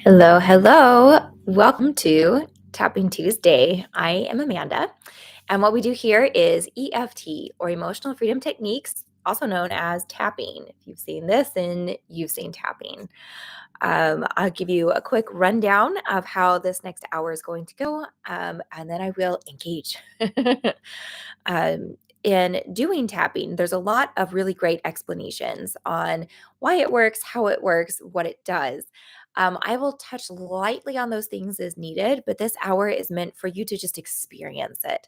Hello, hello. Welcome to Tapping Tuesday. I am Amanda, and what we do here is EFT or emotional freedom techniques, also known as tapping. If you've seen this, then you've seen tapping. I'll give you a quick rundown of how this next hour is going to go, and then I will engage. In doing tapping, there's a lot of really great explanations on why it works, how it works, what it does. I will touch lightly on those things as needed, but this hour is meant for you to just experience it.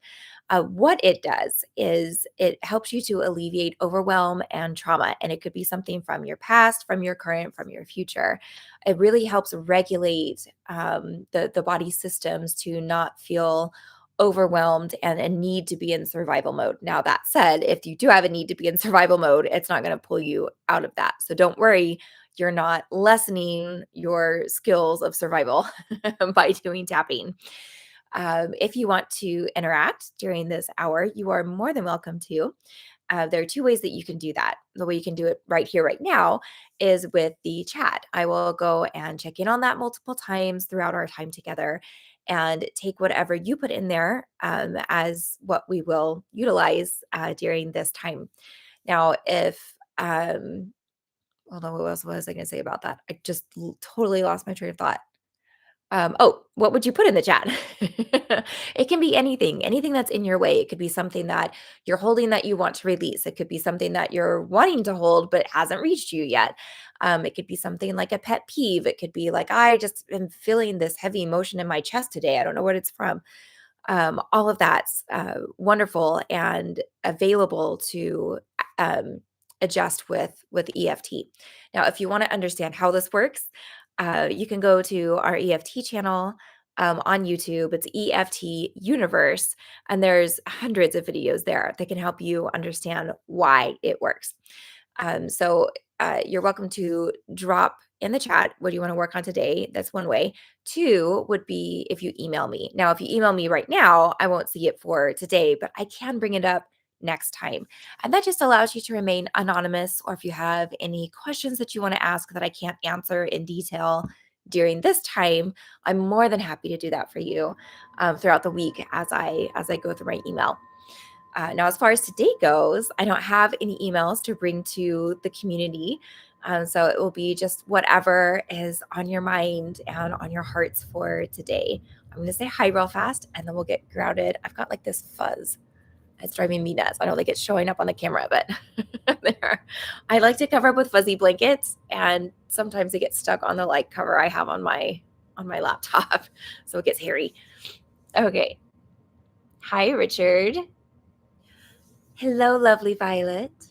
What it does is it helps you to alleviate overwhelm and trauma, and it could be something from your past, from your current, from your future. It really helps regulate the body systems to not feel overwhelmed and a need to be in survival mode. Now, that said, if you do have a need to be in survival mode, it's not going to pull you out of that. So don't worry, you're not lessening your skills of survival by doing tapping. If you want to interact during this hour, you are more than welcome to. There are two ways that you can do that. The way you can do it right here, right now, is with the chat. I will go and check in on that multiple times throughout our time together and take whatever you put in there as what we will utilize during this time. Now, if hold on, what else was I going to say about that? I just totally lost my train of thought. What would you put in the chat? It can be anything that's in your way. It could be something that you're holding that you want to release. It could be something that you're wanting to hold but hasn't reached you yet. It could be something like a pet peeve. It could be like, I just am feeling this heavy emotion in my chest today. I don't know what it's from. All of that's wonderful and available to adjust with EFT. Now, if you want to understand how this works, you can go to our EFT channel on YouTube. It's EFT Universe, and there's hundreds of videos there that can help you understand why it works. You're welcome to drop in the chat what do you want to work on today. That's one way. Two would be if you email me. Now, if you email me right now, I won't see it for today, but I can bring it up next time. And that just allows you to remain anonymous, or if you have any questions that you want to ask that I can't answer in detail during this time, I'm more than happy to do that for you throughout the week as I go through my email. Now, as far as today goes, I don't have any emails to bring to the community. So it will be just whatever is on your mind and on your hearts for today. I'm going to say hi real fast and then we'll get grounded. I've got like this fuzz. It's driving me nuts. I don't think it's showing up on the camera, but there. I like to cover up with fuzzy blankets, and sometimes it gets stuck on the like cover I have on my laptop, so it gets hairy. Okay. Hi, Richard. Hello, lovely Violet.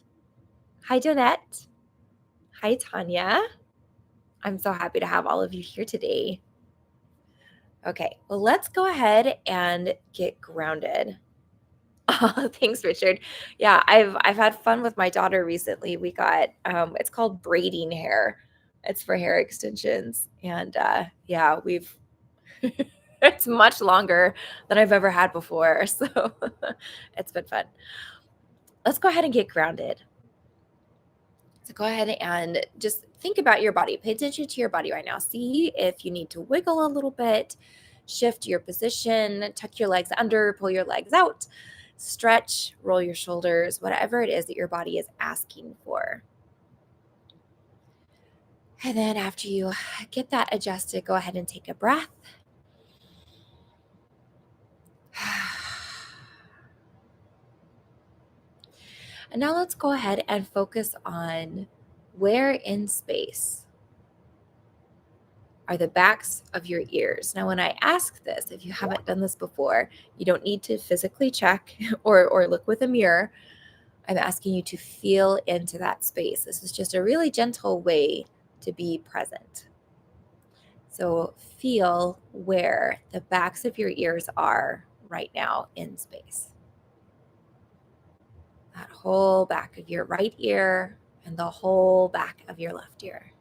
Hi, Donette. Hi, Tanya. I'm so happy to have all of you here today. Okay, well, let's go ahead and get grounded. Oh, thanks, Richard. Yeah, I've had fun with my daughter recently. We got it's called braiding hair. It's for hair extensions, and yeah, we've it's much longer than I've ever had before, so it's been fun. Let's go ahead and get grounded. So go ahead and just think about your body. Pay attention to your body right now. See if you need to wiggle a little bit, shift your position, tuck your legs under, pull your legs out, stretch, roll your shoulders, whatever it is that your body is asking for. And then after you get that adjusted, go ahead and take a breath. And now let's go ahead and focus on where in space are the backs of your ears. Now, when I ask this, if you haven't done this before, you don't need to physically check or look with a mirror. I'm asking you to feel into that space. This is just a really gentle way to be present. So feel where the backs of your ears are right now in space. That whole back of your right ear and the whole back of your left ear.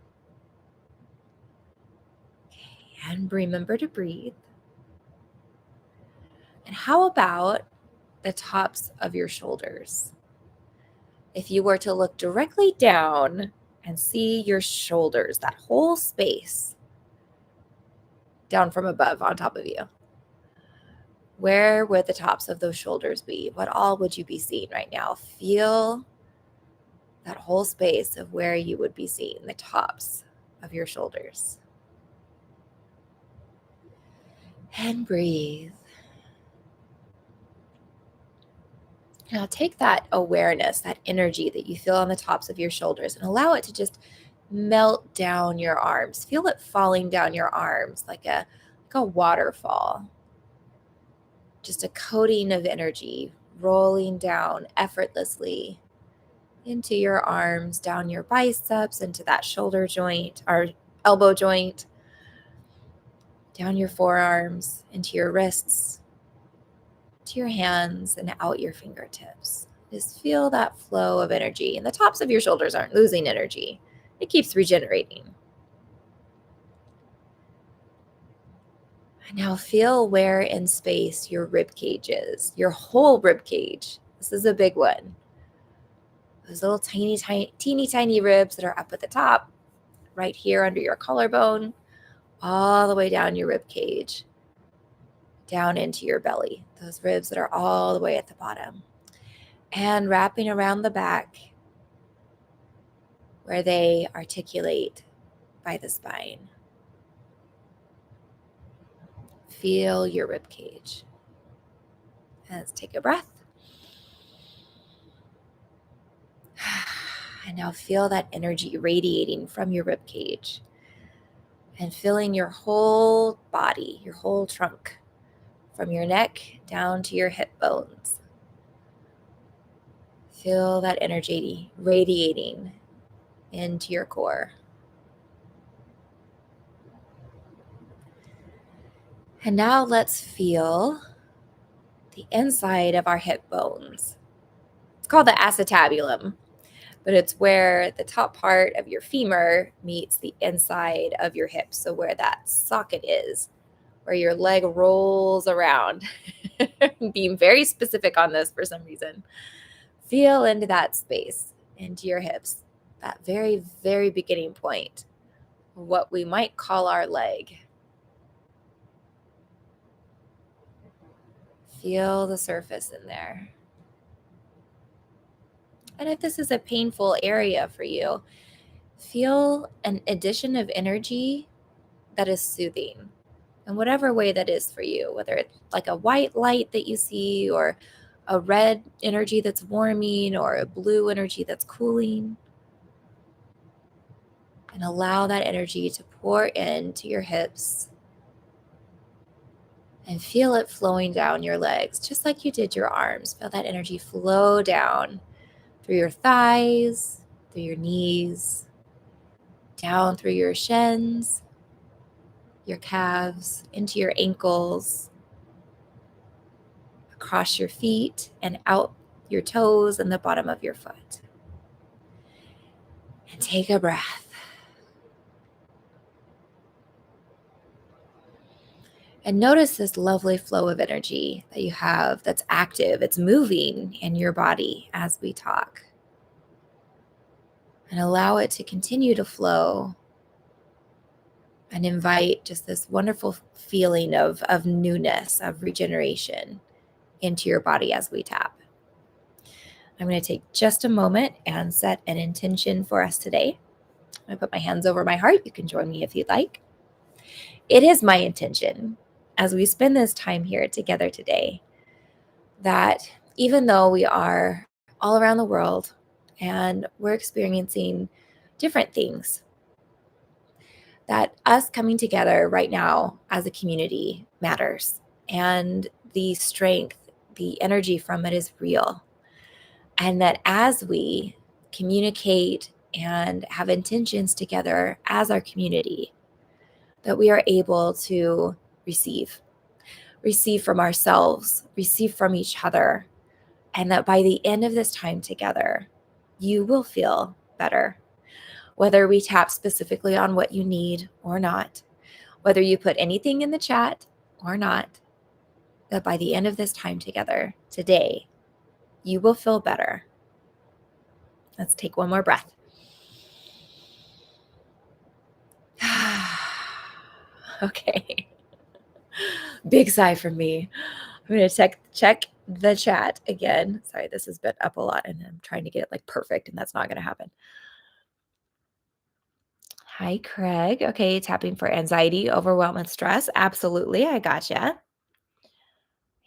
And remember to breathe. And how about the tops of your shoulders? If you were to look directly down and see your shoulders, that whole space, down from above on top of you. Where would the tops of those shoulders be? What all would you be seeing right now? Feel that whole space of where you would be seeing the tops of your shoulders. And breathe. Now take that awareness, that energy that you feel on the tops of your shoulders, and allow it to just melt down your arms. Feel it falling down your arms like a waterfall. Just a coating of energy rolling down effortlessly into your arms, down your biceps, into that shoulder joint or elbow joint, down your forearms, into your wrists, to your hands, and out your fingertips. Just feel that flow of energy. And the tops of your shoulders aren't losing energy, it keeps regenerating. And now feel where in space your rib cage is, your whole rib cage. This is a big one. Those little teeny tiny ribs that are up at the top, right here under your collarbone, all the way down your rib cage, down into your belly. Those ribs that are all the way at the bottom. And wrapping around the back where they articulate by the spine. Feel your rib cage. And let's take a breath. And now feel that energy radiating from your rib cage and filling your whole body, your whole trunk, from your neck down to your hip bones. Feel that energy radiating into your core. And now let's feel the inside of our hip bones. It's called the acetabulum, but it's where the top part of your femur meets the inside of your hip. So where that socket is, where your leg rolls around. Being very specific on this for some reason. Feel into that space, into your hips, that very, very beginning point, what we might call our leg. Feel the surface in there. And if this is a painful area for you, feel an addition of energy that is soothing in whatever way that is for you, whether it's like a white light that you see, or a red energy that's warming, or a blue energy that's cooling. And allow that energy to pour into your hips and feel it flowing down your legs, just like you did your arms. Feel that energy flow down through your thighs, through your knees, down through your shins, your calves, into your ankles, across your feet, and out your toes and the bottom of your foot. And take a breath. And notice this lovely flow of energy that you have that's active, it's moving in your body as we talk. And allow it to continue to flow and invite just this wonderful feeling of newness, of regeneration into your body as we tap. I'm going to take just a moment and set an intention for us today. I'm going to put my hands over my heart. You can join me if you'd like. It is my intention, as we spend this time here together today, that even though we are all around the world and we're experiencing different things, that us coming together right now as a community matters. And the strength, the energy from it is real. And that as we communicate and have intentions together as our community, that we are able to receive from ourselves, receive from each other, and that by the end of this time together, you will feel better. Whether we tap specifically on what you need or not, whether you put anything in the chat or not, that by the end of this time together today, you will feel better. Let's take one more breath. Okay. Big sigh from me. I'm gonna check the chat again. Sorry, this has been up a lot and I'm trying to get it like perfect, and that's not gonna happen. Hi, Craig. Okay, tapping for anxiety, overwhelm, and stress. Absolutely, I gotcha.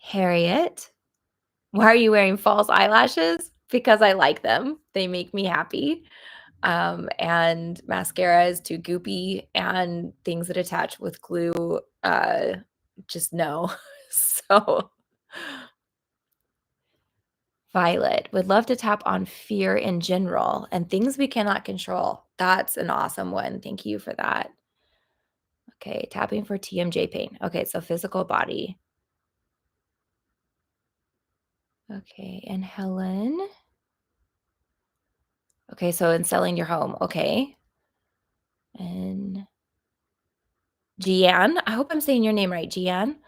Harriet, why are you wearing false eyelashes? Because I like them. They make me happy. And mascara is too goopy, and things that attach with glue, just no. So, Violet would love to tap on fear in general and things we cannot control. That's an awesome one. Thank you for that. Okay, tapping for TMJ pain. Okay, so physical body. Okay, and Helen. Okay, so in selling your home. Okay. And Gian, I hope I'm saying your name right, Gian.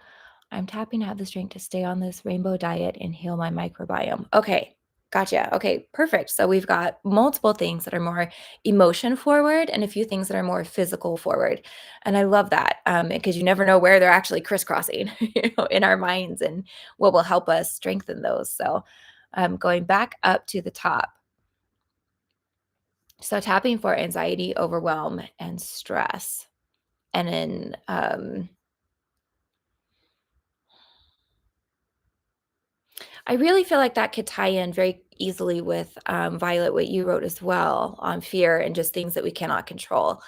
I'm tapping to have the strength to stay on this rainbow diet and heal my microbiome. Okay, gotcha. Okay, perfect. So we've got multiple things that are more emotion forward and a few things that are more physical forward. And I love that because you never know where they're actually crisscrossing in our minds and what will help us strengthen those. So going back up to the top. So tapping for anxiety, overwhelm, and stress. And then I really feel like that could tie in very easily with, Violet, what you wrote as well on fear and just things that we cannot control.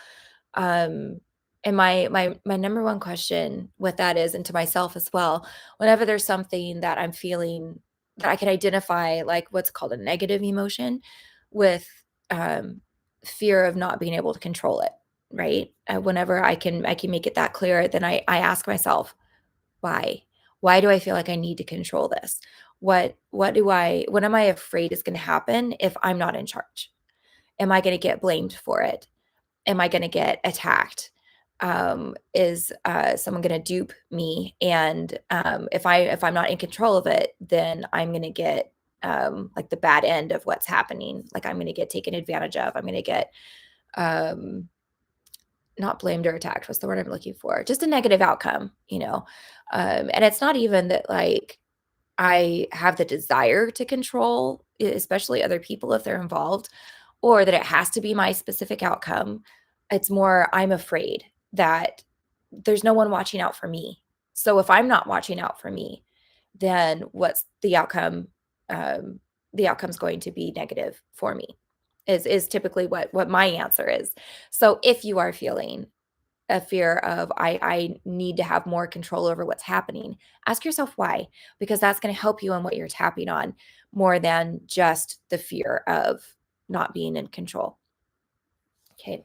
Um, and my number one question with that is, and to myself as well, whenever there's something that I'm feeling that I can identify, like what's called a negative emotion, with um, fear of not being able to control it, right? Whenever I can make it that clear, then I ask myself, why? Why do I feel like I need to control this? What am I afraid is going to happen if I'm not in charge? Am I going to get blamed for it? Am I going to get attacked? Is someone going to dupe me? And if I'm not in control of it, then I'm going to get like the bad end of what's happening. Like I'm going to get taken advantage of. I'm going to get um, not blamed or attacked. What's the word I'm looking for? Just a negative outcome, you know? And it's not even that like I have the desire to control, especially other people if they're involved, or that it has to be my specific outcome. It's more, I'm afraid that there's no one watching out for me. So if I'm not watching out for me, then what's the outcome? Um, the outcome's going to be negative for me. Is typically what my answer is. So if you are feeling a fear of I need to have more control over what's happening, ask yourself why, because that's going to help you on what you're tapping on more than just the fear of not being in control. Okay,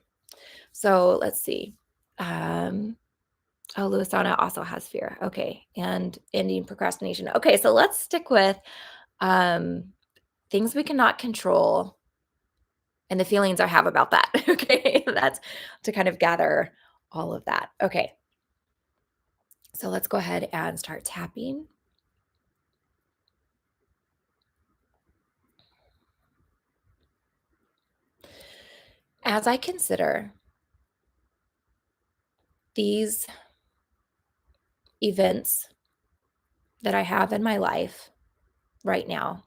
so let's see. Um, oh, Luisana also has fear. Okay, and ending procrastination. Okay, so let's stick with um, things we cannot control and the feelings I have about that. Okay, that's to kind of gather all of that. Okay, so let's go ahead and start tapping. As I consider these events that I have in my life right now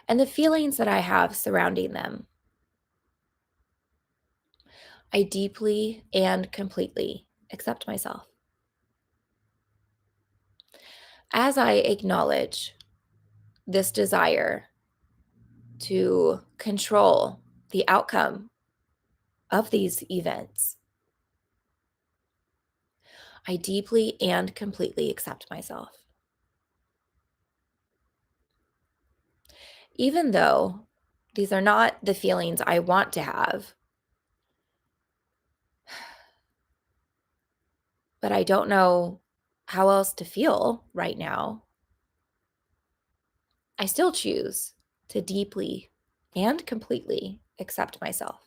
and the feelings that I have surrounding them, I deeply and completely accept myself. As I acknowledge this desire to control the outcome of these events, I deeply and completely accept myself. Even though these are not the feelings I want to have, but I don't know how else to feel right now, I still choose to deeply and completely accept myself.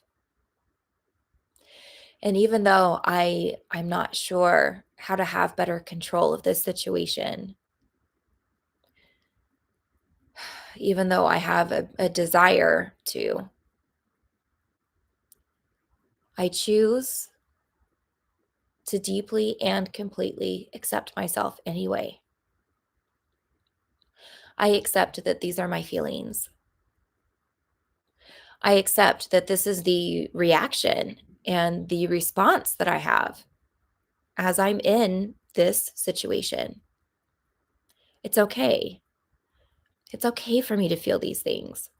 And even though I'm not sure how to have better control of this situation, even though I have a desire to, I choose to deeply and completely accept myself anyway. I accept that these are my feelings. I accept that this is the reaction and the response that I have as I'm in this situation. It's okay. It's okay for me to feel these things.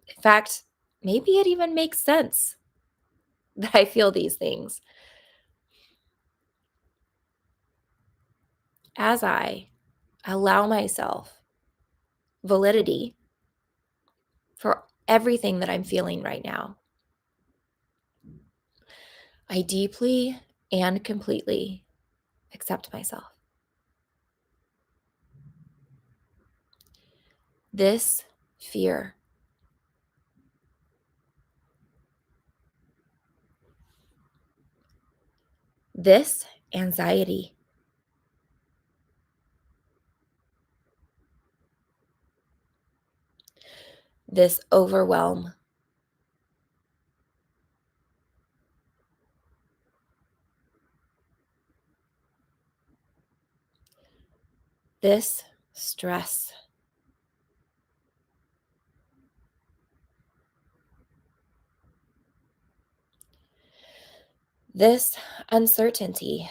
In fact, maybe it even makes sense that I feel these things. As I allow myself validity for everything that I'm feeling right now, I deeply and completely accept myself. This fear, this anxiety, this overwhelm, this stress, this uncertainty,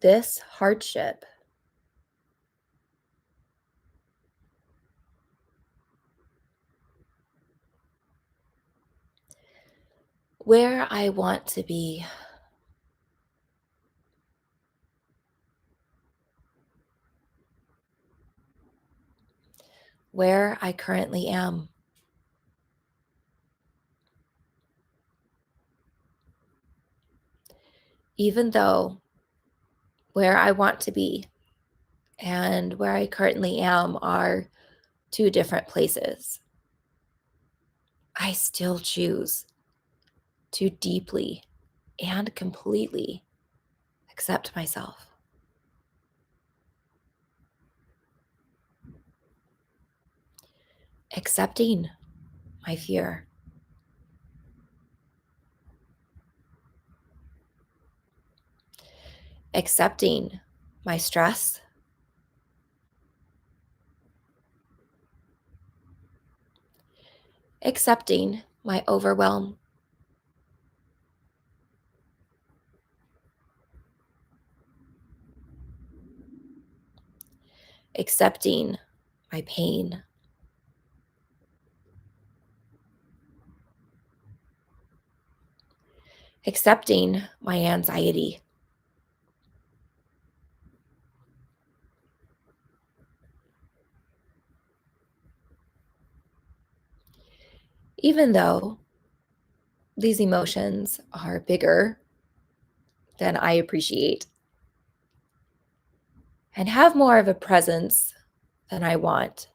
this hardship, where I want to be, where I currently am, even though where I want to be and where I currently am are two different places. I still choose to deeply and completely accept myself. Accepting my fear, accepting my stress, accepting my overwhelm, accepting my pain, accepting my anxiety, even though these emotions are bigger than I appreciate and have more of a presence than I want.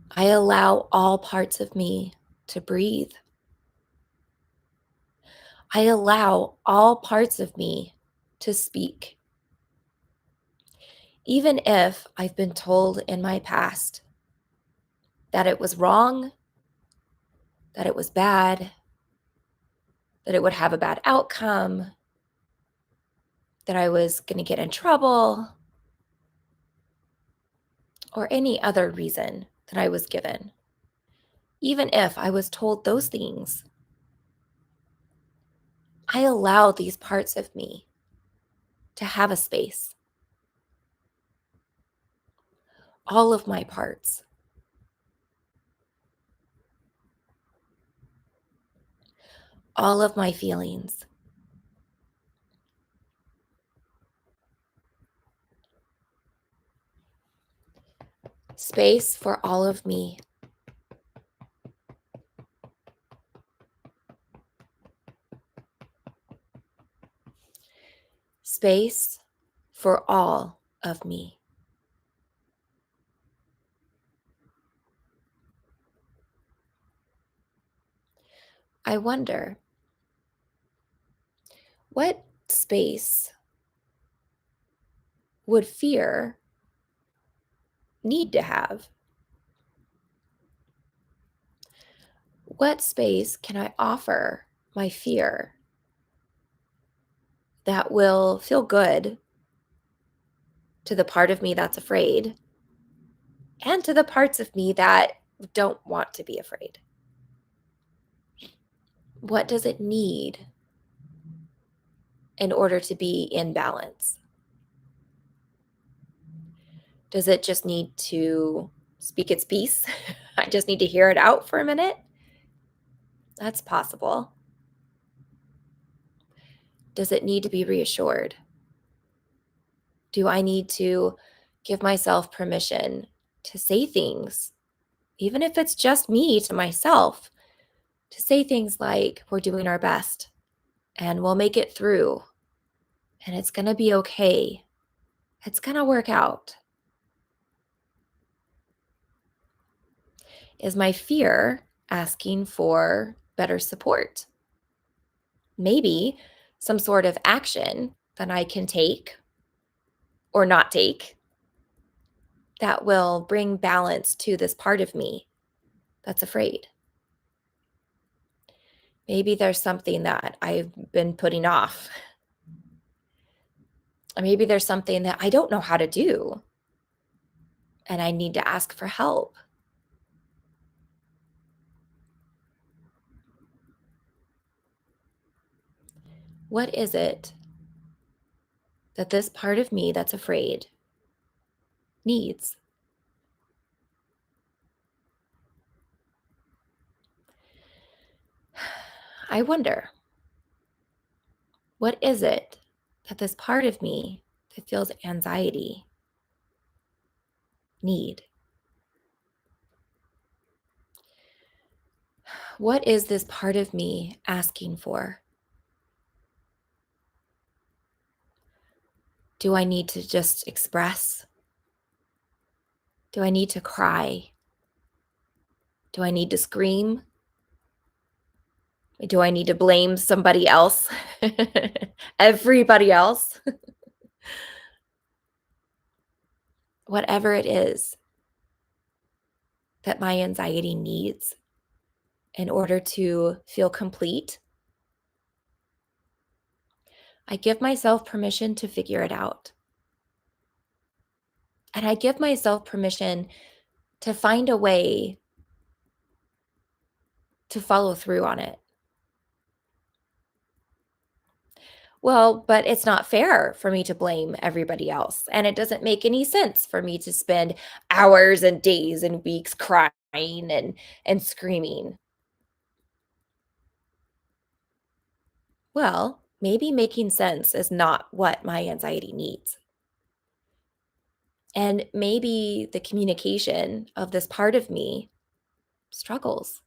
I allow all parts of me to breathe. I allow all parts of me to speak. Even if I've been told in my past that it was wrong, that it was bad, that it would have a bad outcome, that I was going to get in trouble, or any other reason that I was given. Even if I was told those things, I allow these parts of me to have a space. All of my parts, all of my feelings, space for all of me. Space for all of me. I wonder, what space would fear need to have? What space can I offer my fear that will feel good to the part of me that's afraid and to the parts of me that don't want to be afraid? What does it need in order to be in balance? Does it just need to speak its piece? I just need to hear it out for a minute? That's possible. Does it need to be reassured? Do I need to give myself permission to say things, even if it's just me to myself, to say things like, we're doing our best and we'll make it through and it's going to be okay. It's going to work out. Is my fear asking for better support? Maybe some sort of action that I can take or not take that will bring balance to this part of me that's afraid. Maybe there's something that I've been putting off. Maybe there's something that I don't know how to do and I need to ask for help. What is it that this part of me that's afraid needs? I wonder, what is it that this part of me that feels anxiety need? What is this part of me asking for? Do I need to just express? Do I need to cry? Do I need to scream? Do I need to blame somebody else? Everybody else? Whatever it is that my anxiety needs in order to feel complete, I give myself permission to figure it out. And I give myself permission to find a way to follow through on it. Well, but it's not fair for me to blame everybody else. And it doesn't make any sense for me to spend hours and days and weeks crying and screaming. Well, maybe making sense is not what my anxiety needs. And maybe the communication of this part of me struggles.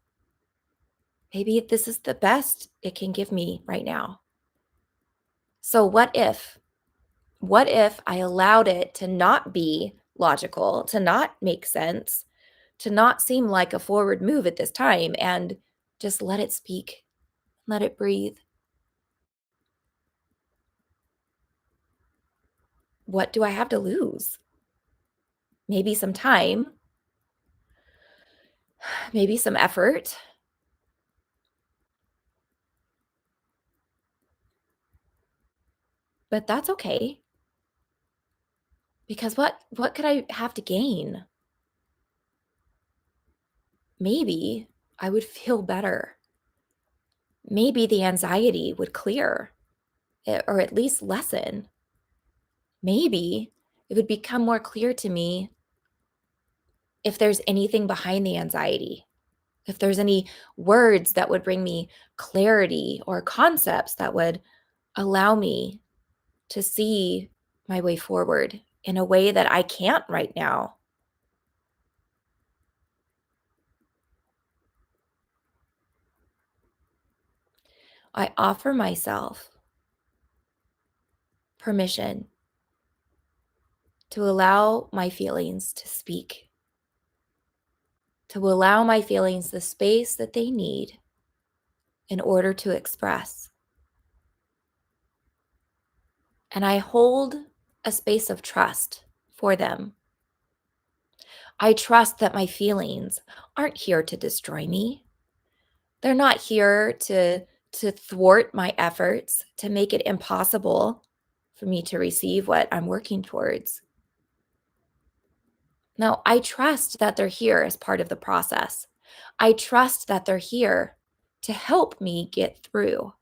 Maybe this is the best it can give me right now. So, what if? What if I allowed it to not be logical, to not make sense, to not seem like a forward move at this time, and just let it speak, let it breathe? What do I have to lose? Maybe some time, maybe some effort, but that's okay because what could I have to gain? Maybe I would feel better. Maybe the anxiety would clear or at least lessen. Maybe it would become more clear to me if there's anything behind the anxiety, if there's any words that would bring me clarity or concepts that would allow me to see my way forward in a way that I can't right now. I offer myself permission to allow my feelings to speak, to allow my feelings the space that they need in order to express. And I hold a space of trust for them. I trust that my feelings aren't here to destroy me. They're not here to thwart my efforts, to make it impossible for me to receive what I'm working towards. No, I trust that they're here as part of the process. I trust that they're here to help me get through.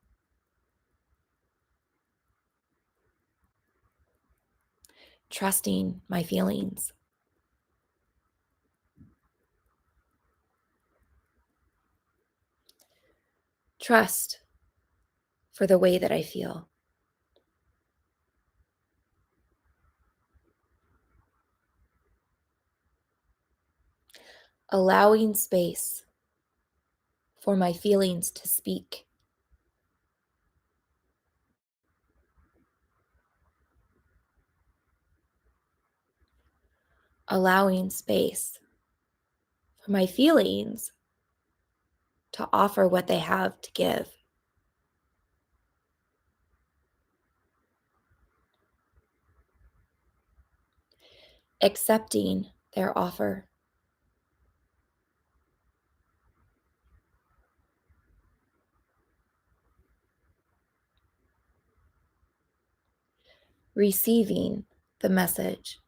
Trusting my feelings. Trust for the way that I feel. Allowing space for my feelings to speak. Allowing space for my feelings to offer what they have to give. Accepting their offer. Receiving the message.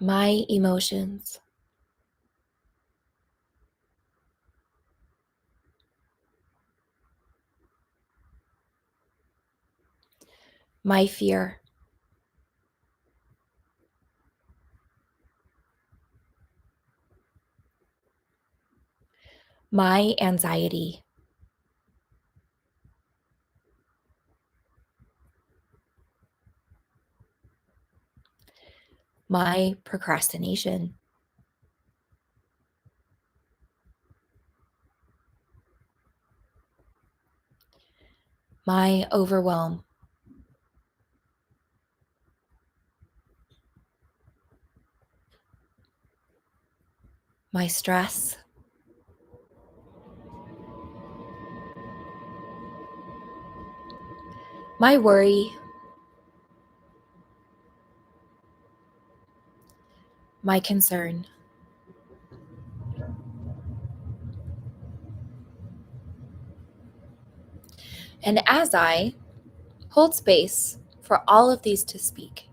My emotions. My fear. My anxiety. My procrastination. My overwhelm. My stress. My worry. My concern. And as I hold space for all of these to speak,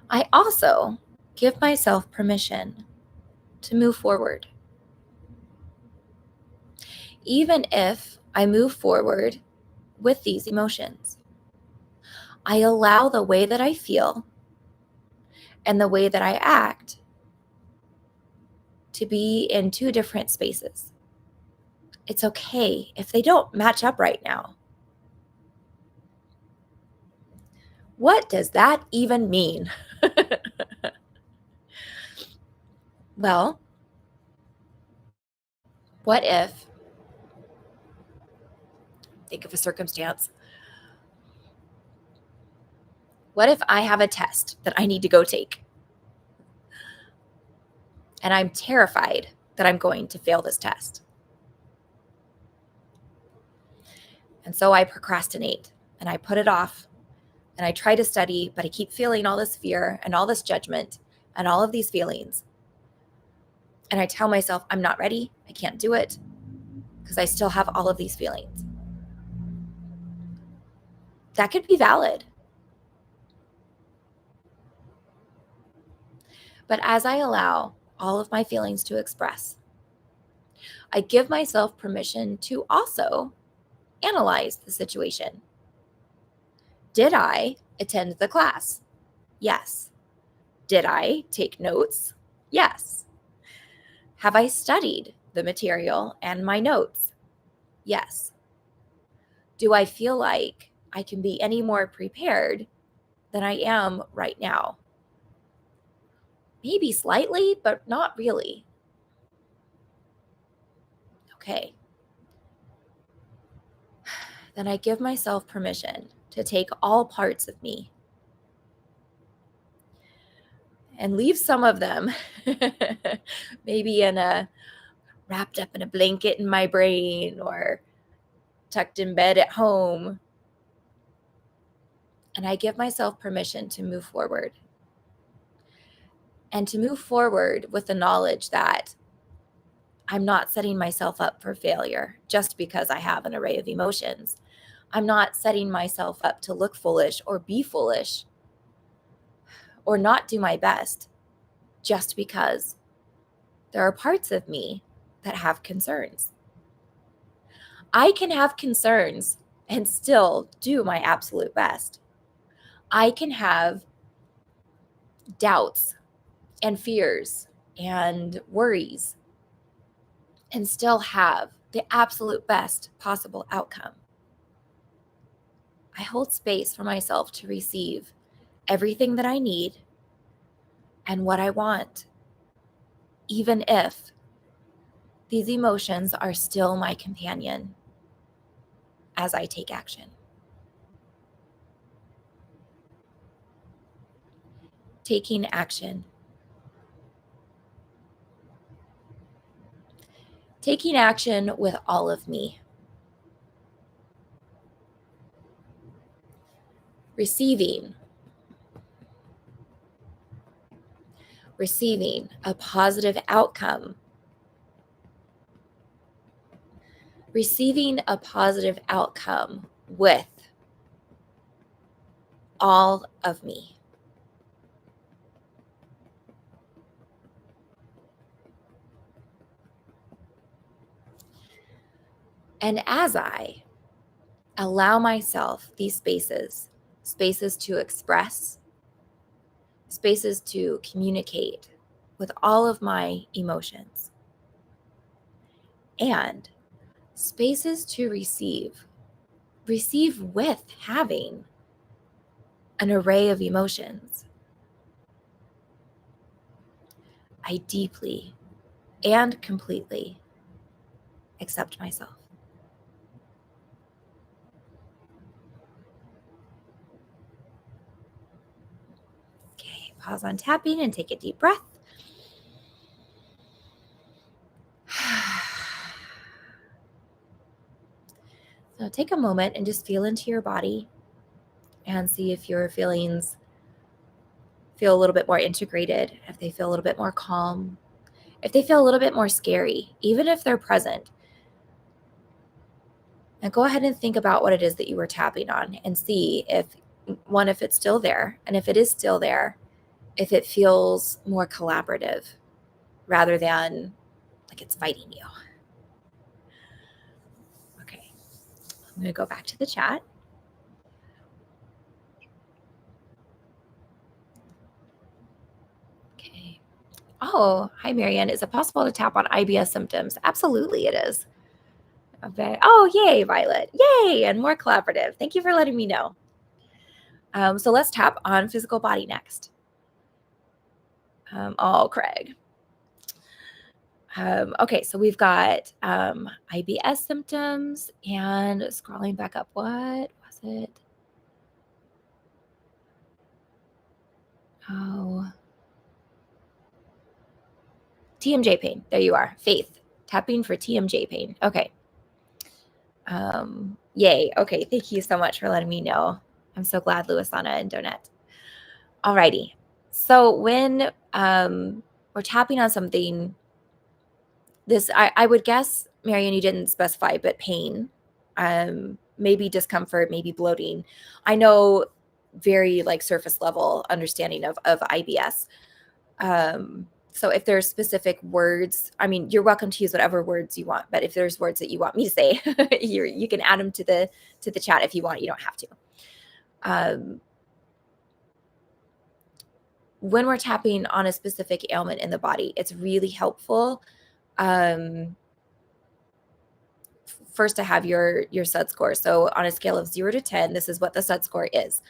I also give myself permission to move forward. Even if I move forward with these emotions, I allow the way that I feel and the way that I act to be in two different spaces. It's okay if they don't match up right now. What does that even mean? Well, what if, think of a circumstance, what if I have a test that I need to go take and I'm terrified that I'm going to fail this test? And so I procrastinate and I put it off and I try to study, but I keep feeling all this fear and all this judgment and all of these feelings. And I tell myself, I'm not ready. I can't do it because I still have all of these feelings. That could be valid. But as I allow all of my feelings to express, I give myself permission to also analyze the situation. Did I attend the class? Yes. Did I take notes? Yes. Have I studied the material and my notes? Yes. Do I feel like I can be any more prepared than I am right now? Maybe slightly, but not really. Okay. Then I give myself permission to take all parts of me and leave some of them maybe wrapped up in a blanket in my brain or tucked in bed at home. And I give myself permission to move forward, and to move forward with the knowledge that I'm not setting myself up for failure just because I have an array of emotions. I'm not setting myself up to look foolish or be foolish or not do my best just because there are parts of me that have concerns. I can have concerns and still do my absolute best. I can have doubts and fears and worries and still have the absolute best possible outcome. I hold space for myself to receive everything that I need and what I want, even if these emotions are still my companion as I take action. Taking action. Taking action with all of me. Receiving a positive outcome. Receiving a positive outcome with all of me. And as I allow myself these spaces to express, spaces to communicate with all of my emotions, and spaces to receive with having an array of emotions, I deeply and completely accept myself. Okay, pause on tapping and take a deep breath. So take a moment and just feel into your body and see if your feelings feel a little bit more integrated, if they feel a little bit more calm, if they feel a little bit more scary, even if they're present. And go ahead and think about what it is that you were tapping on and see if it's still there. And if it is still there, if it feels more collaborative rather than like it's fighting you. Okay, I'm going to go back to the chat. Okay. Oh, hi, Marianne. Is it possible to tap on IBS symptoms? Absolutely, it is. Okay. Oh, yay, Violet. Yay, and more collaborative. Thank you for letting me know. So let's tap on physical body next. Craig. Okay, so we've got IBS symptoms, and scrolling back up, what was it? Oh, TMJ pain. There you are. Faith. Tapping for TMJ pain. Okay. Yay. Okay, thank you so much for letting me know. I'm so glad, Luisana and Donette. Alrighty. So when we're tapping on something, I would guess, Marianne, you didn't specify, but pain, maybe discomfort, maybe bloating. I know very like surface level understanding of IBS. So if there's specific words, I mean, you're welcome to use whatever words you want, but if there's words that you want me to say, you can add them to the chat if you want. You don't have to. When we're tapping on a specific ailment in the body, it's really helpful first to have your SUD score. So on a scale of 0 to 10, this is what the SUD score is.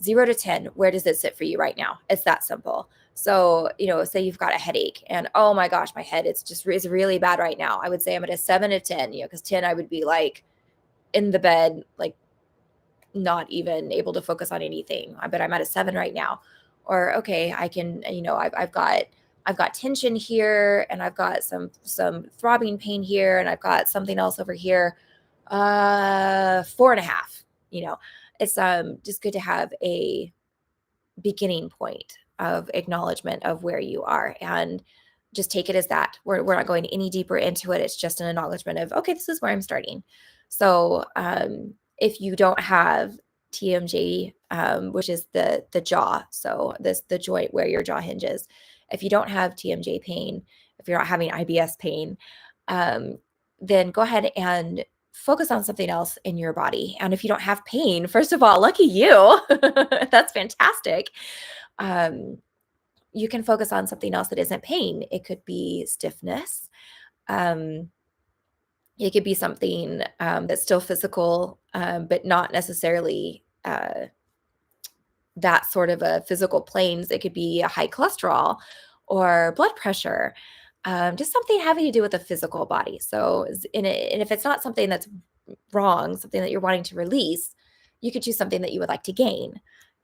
0 to 10, where does it sit for you right now? It's that simple. So, say you've got a headache and, oh my gosh, my head, it's really bad right now. I would say I'm at a 7 to 10, because 10, I would be like in the bed, like not even able to focus on anything, but I'm at a 7 right now. or okay, I can, I've got tension here, and I've got some throbbing pain here, and I've got something else over here. 4.5. It's just good to have a beginning point of acknowledgement of where you are, and just take it as that. We're not going any deeper into it. It's just an acknowledgement of, okay, this is where I'm starting. So if you don't have TMJ, which is the jaw, so the joint where your jaw hinges, if you don't have TMJ pain, if you're not having IBS pain, um, then go ahead and focus on something else in your body. And if you don't have pain, first of all, lucky you. That's fantastic. Um, you can focus on something else that isn't pain. It could be stiffness. Um, it could be something that's still physical, but not necessarily that sort of a physical planes. It could be a high cholesterol or blood pressure, just something having to do with the physical body. So, and if it's not something that's wrong, something that you're wanting to release, you could choose something that you would like to gain.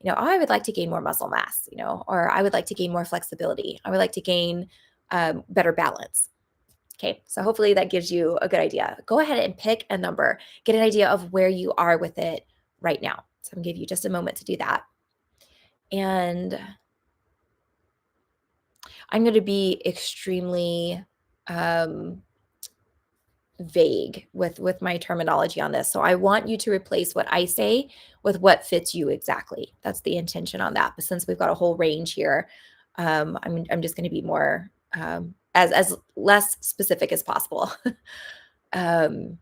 I would like to gain more muscle mass, or I would like to gain more flexibility. I would like to gain better balance. Okay, so hopefully that gives you a good idea. Go ahead and pick a number, get an idea of where you are with it right now. So I'm gonna give you just a moment to do that. And I'm going to be extremely um, vague with my terminology on this. So I want you to replace what I say with what fits you exactly. That's the intention on that. But since we've got a whole range here, I'm just going to be more as less specific as possible. um,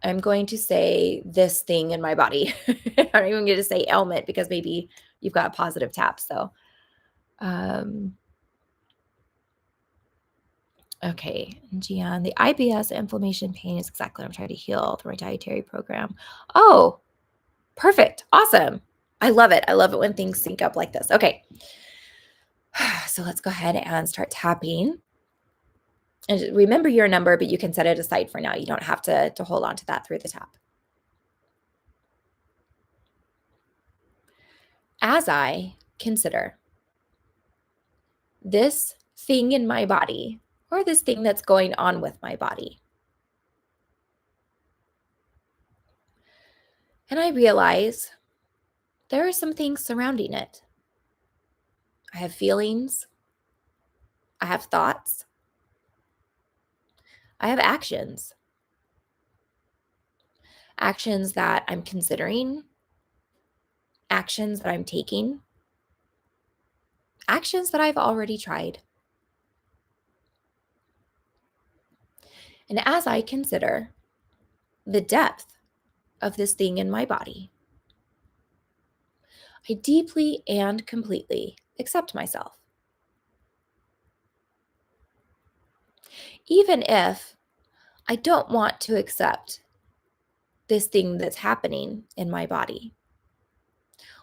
I'm going to say this thing in my body. I'm even going to say ailment because maybe you've got positive taps. So. Um, Okay, Gian, the IBS inflammation pain is exactly what I'm trying to heal through my dietary program. Oh, perfect. Awesome. I love it. I love it when things sync up like this. Okay. So let's go ahead and start tapping. And remember your number, but you can set it aside for now. You don't have to hold on to that through the tap. As I consider this thing in my body, or this thing that's going on with my body, and I realize there are some things surrounding it. I have feelings, I have thoughts, I have actions, actions that I'm considering, actions that I'm taking, actions that I've already tried. And as I consider the depth of this thing in my body, I deeply and completely accept myself. Even if I don't want to accept this thing that's happening in my body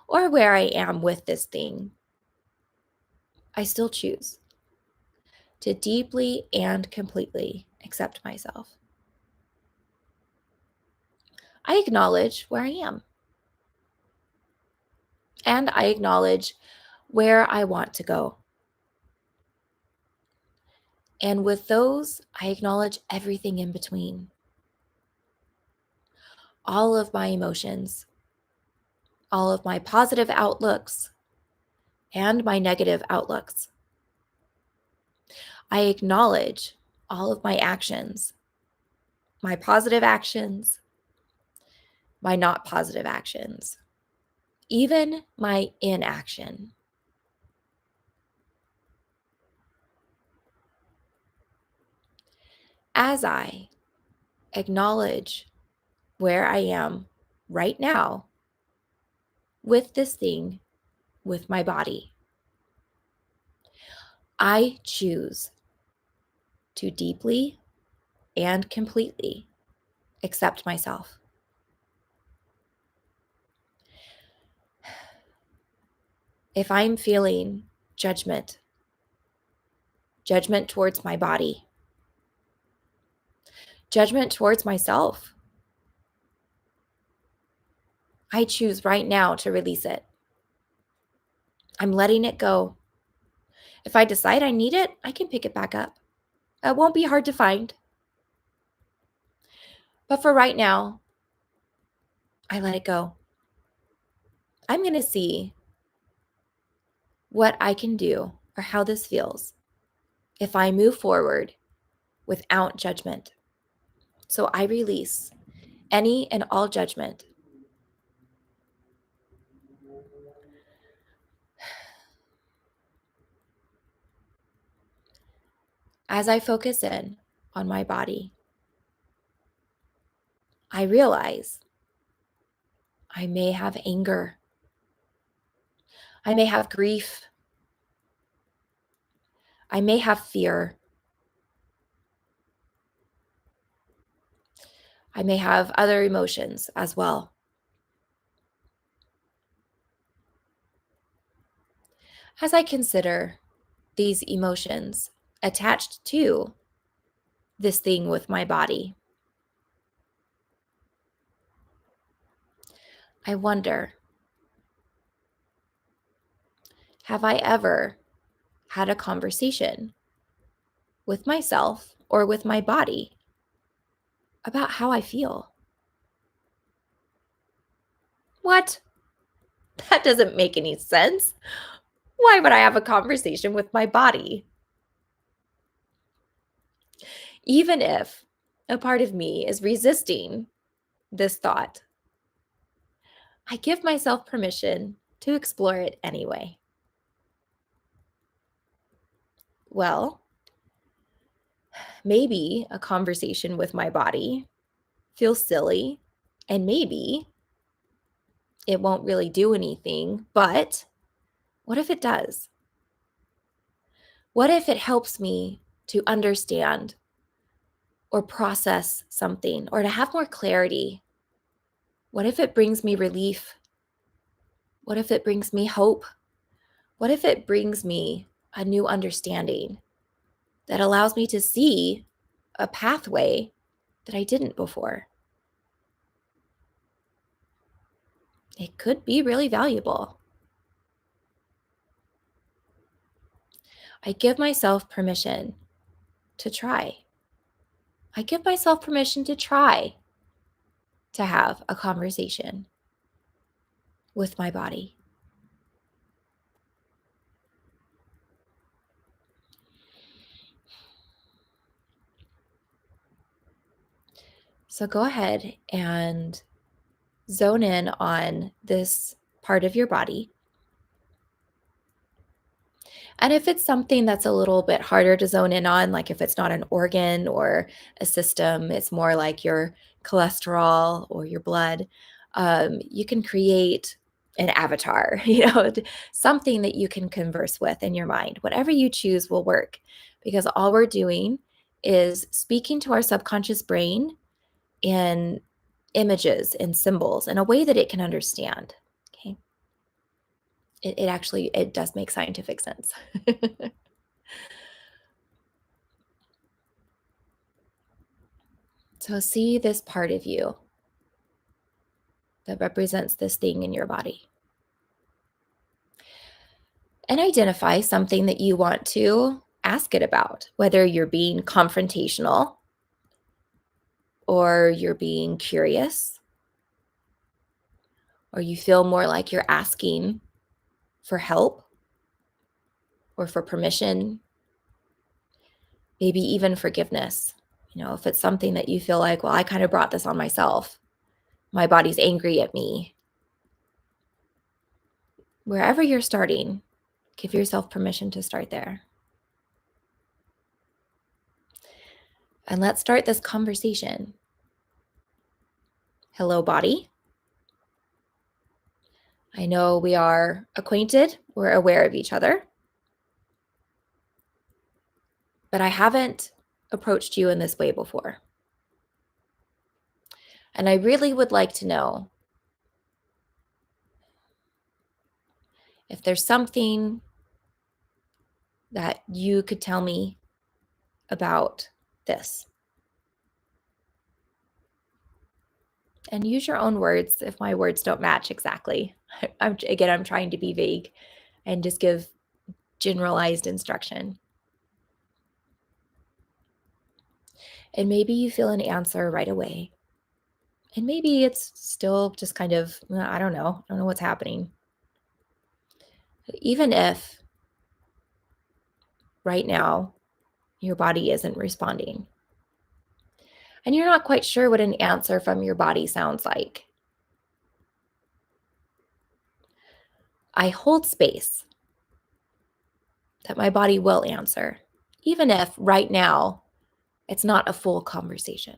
or where I am with this thing, I still choose to deeply and completely accept myself. I acknowledge where I am, and I acknowledge where I want to go. And with those, I acknowledge everything in between, all of my emotions, all of my positive outlooks, and my negative outlooks. I acknowledge all of my actions, my positive actions, my not positive actions, even my inaction. As I acknowledge where I am right now with this thing, with my body, I choose to deeply and completely accept myself. If I'm feeling judgment, judgment towards my body, judgment towards myself, I choose right now to release it. I'm letting it go. If I decide I need it, I can pick it back up. It won't be hard to find. But for right now, I let it go. I'm going to see what I can do or how this feels if I move forward without judgment. So I release any and all judgment. As I focus in on my body, I realize I may have anger. I may have grief. I may have fear. I may have other emotions as well. As I consider these emotions attached to this thing with my body, I wonder, have I ever had a conversation with myself or with my body about how I feel? What? That doesn't make any sense. Why would I have a conversation with my body? Even if a part of me is resisting this thought, I give myself permission to explore it anyway. Well, maybe a conversation with my body feels silly, and maybe it won't really do anything, but what if it does? What if it helps me to understand or process something or to have more clarity? What if it brings me relief? What if it brings me hope? What if it brings me a new understanding that allows me to see a pathway that I didn't before? It could be really valuable. I give myself permission to try. I give myself permission to try to have a conversation with my body. So go ahead and zone in on this part of your body. And if it's something that's a little bit harder to zone in on, like if it's not an organ or a system, it's more like your cholesterol or your blood, you can create an avatar, something that you can converse with in your mind. Whatever you choose will work because all we're doing is speaking to our subconscious brain in images and symbols in a way that it can understand. Okay. It actually it does make scientific sense. So see this part of you that represents this thing in your body. And identify something that you want to ask it about, whether you're being confrontational or you're being curious or you feel more like you're asking for help or for permission, maybe even forgiveness. If it's something that you feel like, well, I kind of brought this on myself. My body's angry at me. Wherever you're starting, give yourself permission to start there. And let's start this conversation. Hello, body. I know we are acquainted, we're aware of each other, but I haven't approached you in this way before. And I really would like to know if there's something that you could tell me about this. And use your own words if my words don't match exactly. I'm trying to be vague and just give generalized instruction. And maybe you feel an answer right away. And maybe it's still just kind of, I don't know. I don't know what's happening. Even if right now your body isn't responding and you're not quite sure what an answer from your body sounds like, I hold space that my body will answer, even if right now it's not a full conversation.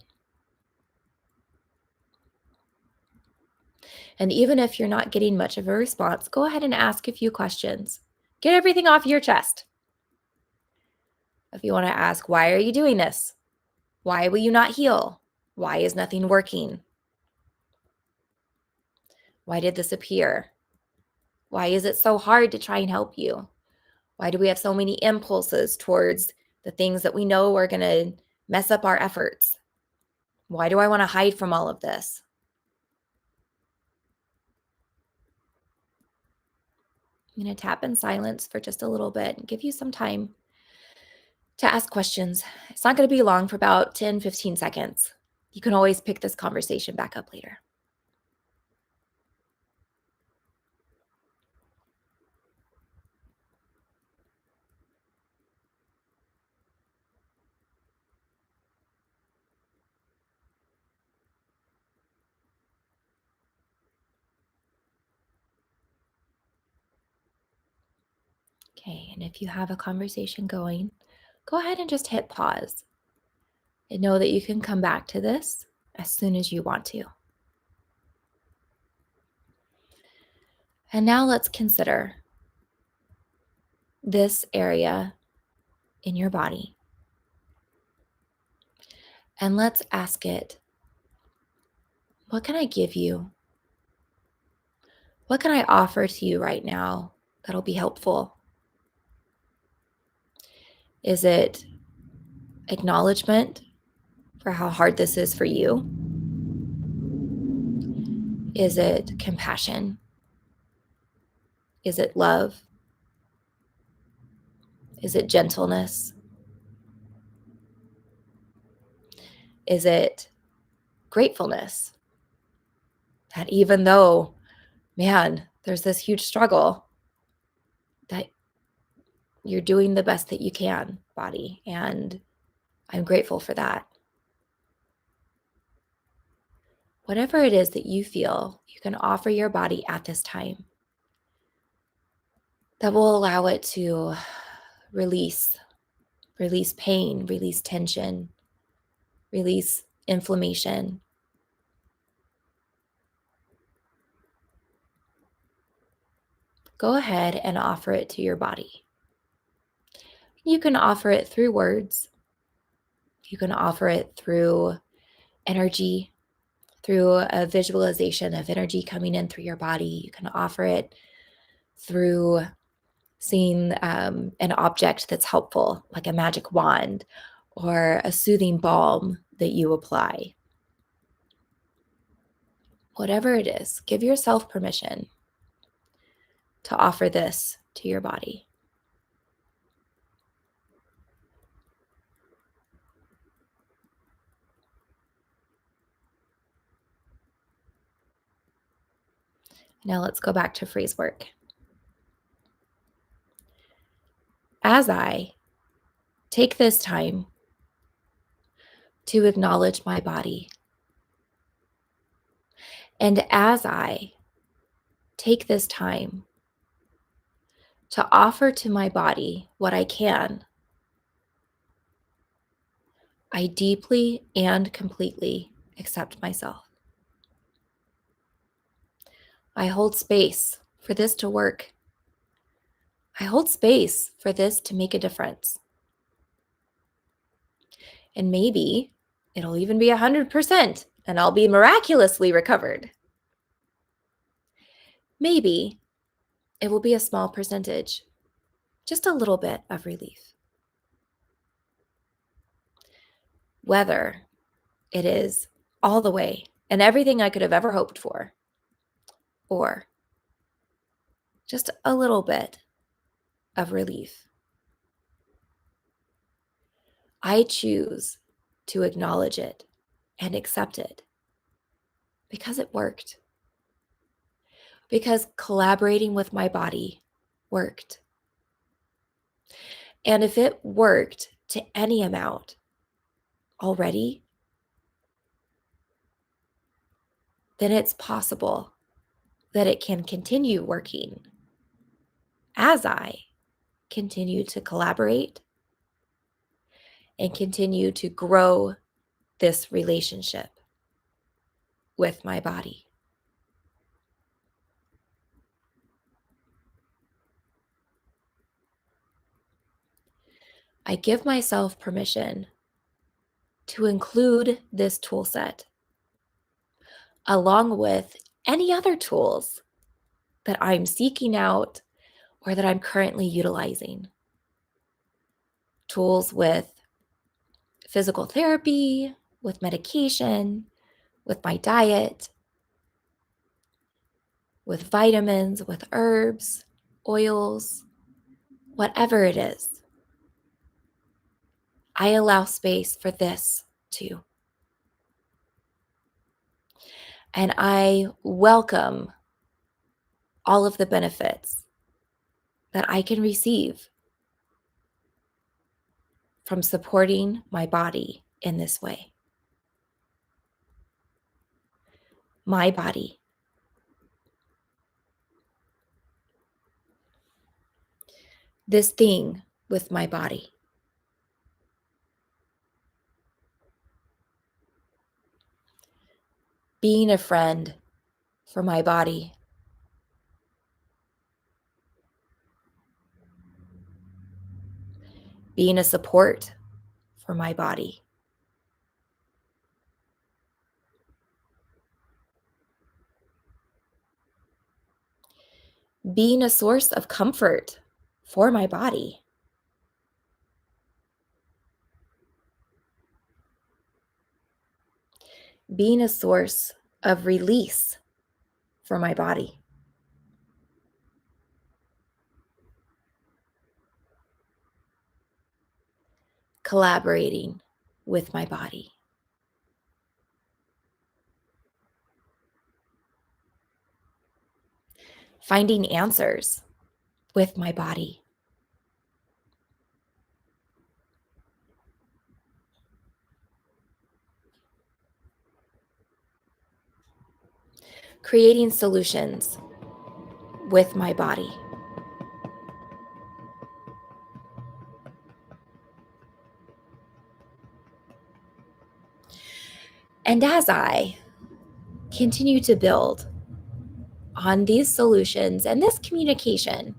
And even if you're not getting much of a response, go ahead and ask a few questions. Get everything off your chest. If you want to ask, why are you doing this? Why will you not heal? Why is nothing working? Why did this appear? Why is it so hard to try and help you? Why do we have so many impulses towards the things that we know are going to mess up our efforts? Why do I want to hide from all of this? I'm going to tap in silence for just a little bit and give you some time to ask questions. It's not going to be long, for about 10, 15 seconds. You can always pick this conversation back up later. Okay, and if you have a conversation going, go ahead and just hit pause and know that you can come back to this as soon as you want to. And now let's consider this area in your body. And let's ask it, what can I give you? What can I offer to you right now that'll be helpful? Is it acknowledgement for how hard this is for you? Is it compassion? Is it love? Is it gentleness? Is it gratefulness? That even though, man, there's this huge struggle, that you're doing the best that you can, body. And I'm grateful for that. Whatever it is that you feel, you can offer your body at this time that will allow it to release pain, release tension, release inflammation. Go ahead and offer it to your body. You can offer it through words. You can offer it through energy, through a visualization of energy coming in through your body. You can offer it through seeing an object that's helpful, like a magic wand or a soothing balm that you apply. Whatever it is, give yourself permission to offer this to your body. Now let's go back to phrase work. As I take this time to acknowledge my body, and as I take this time to offer to my body what I can, I deeply and completely accept myself. I hold space for this to work. I hold space for this to make a difference. And maybe it'll even be 100% and I'll be miraculously recovered. Maybe it will be a small percentage, just a little bit of relief. Whether it is all the way and everything I could have ever hoped for, or just a little bit of relief. I choose to acknowledge it and accept it because it worked, because collaborating with my body worked. And if it worked to any amount already, then it's possible that it can continue working as I continue to collaborate and continue to grow this relationship with my body. I give myself permission to include this tool set along with any other tools that I'm seeking out or that I'm currently utilizing. Tools with physical therapy, with medication, with my diet, with vitamins, with herbs, oils, whatever it is. I allow space for this too. And I welcome all of the benefits that I can receive from supporting my body in this way. My body. This thing with my body. Being a friend for my body. Being a support for my body. Being a source of comfort for my body. Being a source of release for my body. Collaborating with my body. Finding answers with my body. Creating solutions with my body. And as I continue to build on these solutions and this communication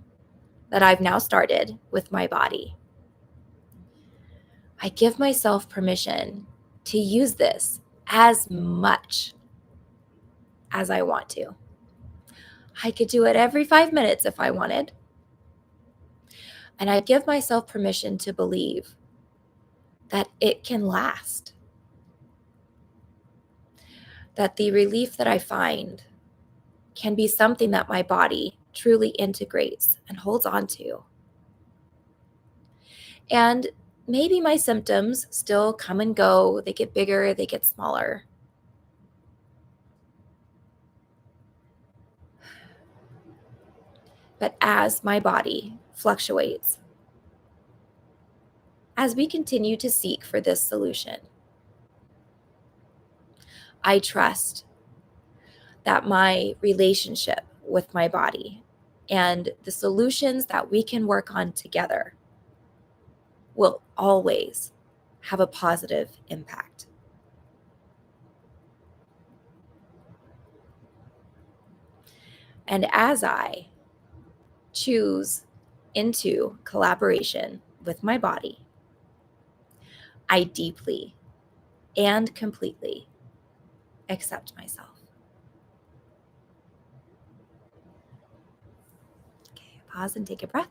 that I've now started with my body, I give myself permission to use this as much as I want to. I could do it every 5 minutes if I wanted. And I give myself permission to believe that it can last. That the relief that I find can be something that my body truly integrates and holds on to. And maybe my symptoms still come and go. They get bigger, they get smaller. But as my body fluctuates, as we continue to seek for this solution, I trust that my relationship with my body and the solutions that we can work on together will always have a positive impact. And as I choose into collaboration with my body, I deeply and completely accept myself. Okay, pause and take a breath.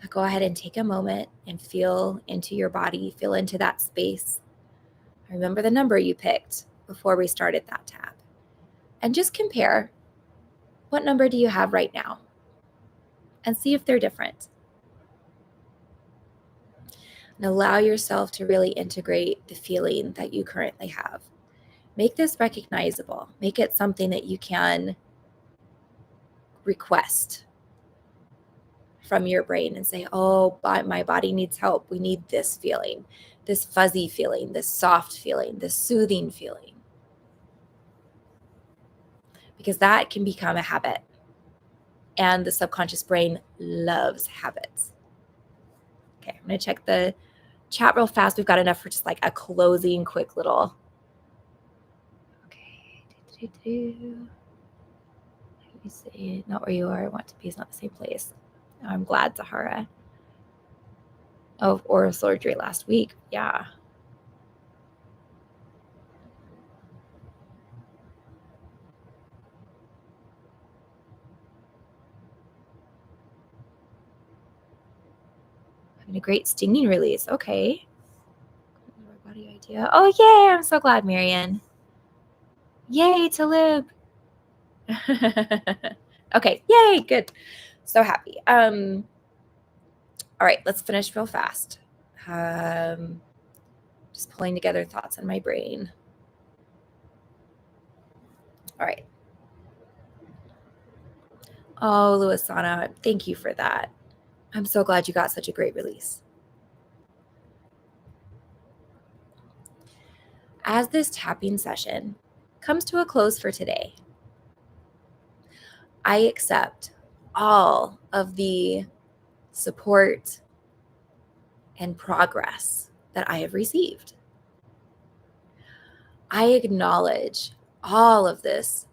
Now go ahead and take a moment and feel into your body, feel into that space. Remember the number you picked before we started that tap. and just compare, what number do you have right now? And see if they're different. And allow yourself to really integrate the feeling that you currently have. Make this recognizable. Make it something that you can request from your brain and say, oh, my body needs help. We need this feeling, this fuzzy feeling, this soft feeling, this soothing feeling. Because that can become a habit. And the subconscious brain loves habits. Okay, I'm going to check the chat real fast. We've got enough for just like a closing quick little. Okay. Let me see. Not where you are. I want to be is not the same place. I'm glad, Zahara. Oh, oral surgery last week. Yeah. Having a great stinging release. Okay. Body idea. Oh, yay. I'm so glad, Marianne. Yay, Talib. Okay. Yay. Good. So happy. All right. Let's finish real fast. Just pulling together thoughts in my brain. All right. Oh, Luisana, thank you for that. I'm so glad you got such a great release. As this tapping session comes to a close for today, I accept all of the support and progress that I have received. I acknowledge all of this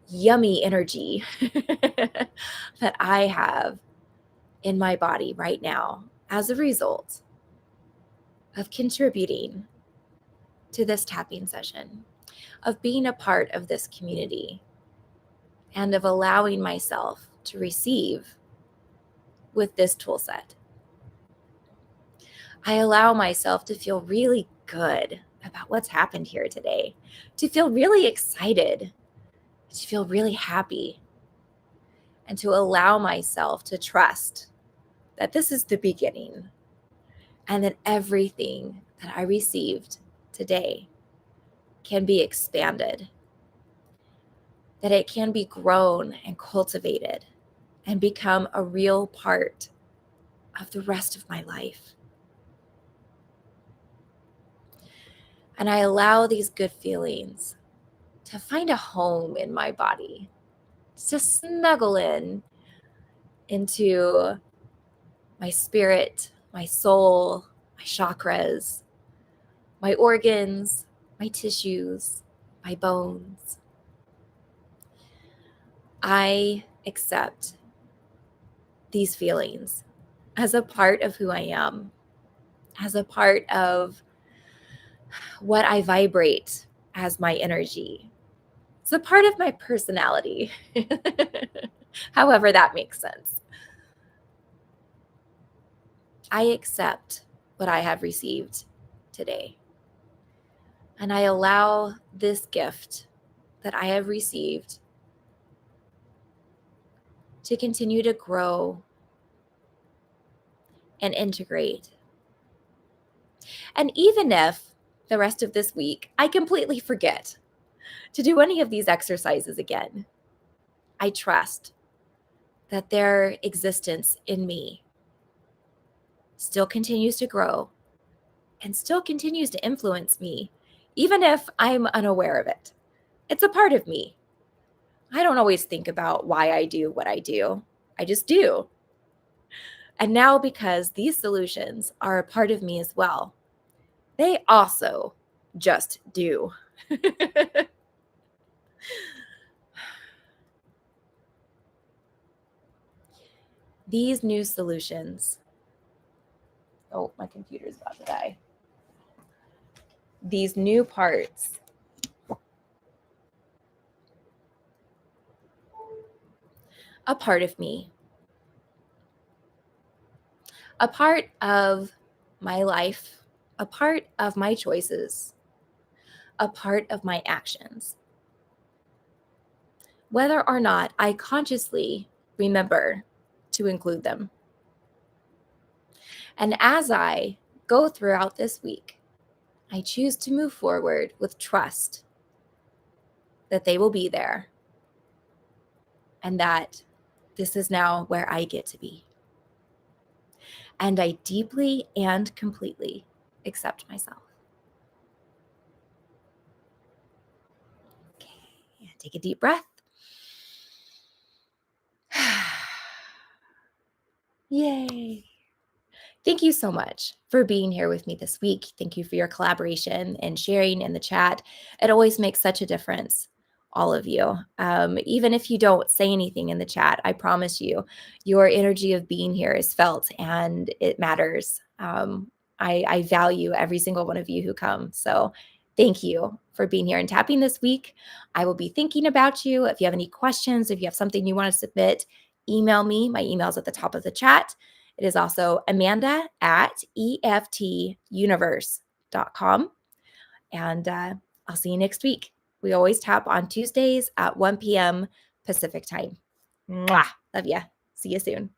yummy energy that I have in my body right now as a result of contributing to this tapping session, of being a part of this community, and of allowing myself to receive with this tool set. I allow myself to feel really good about what's happened here today, to feel really excited, to feel really happy, and to allow myself to trust that this is the beginning and that everything that I received today can be expanded, that it can be grown and cultivated and become a real part of the rest of my life. And I allow these good feelings to find a home in my body, to snuggle into my spirit, my soul, my chakras, my organs, my tissues, my bones. I accept these feelings as a part of who I am, as a part of what I vibrate as my energy. It's a part of my personality, however that makes sense. I accept what I have received today. And I allow this gift that I have received to continue to grow and integrate. And even if the rest of this week I completely forget to do any of these exercises again, I trust that their existence in me still continues to grow and still continues to influence me, even if I'm unaware of it. It's a part of me. I don't always think about why I do what I do. I just do. And now, because these solutions are a part of me as well, they also just do. These new solutions. Oh, my computer's about to die. These new parts a part of me, a part of my life, a part of my choices, a part of my actions. whether or not I consciously remember to include them. And as I go throughout this week, I choose to move forward with trust that they will be there and that this is now where I get to be. And I deeply and completely accept myself. Okay, take a deep breath. Yay. Thank you so much for being here with me this week. Thank you for your collaboration and sharing in the chat. It always makes such a difference, all of you. Even if you don't say anything in the chat, I promise you, your energy of being here is felt and it matters. I value every single one of you who come. So thank you for being here and tapping this week. I will be thinking about you. If you have any questions, if you have something you want to submit, email me. My email is at the top of the chat. It is also Amanda at EFTuniverse.com. And I'll see you next week. We always tap on Tuesdays at 1 p.m. Pacific time. Mwah. Love ya. See you soon.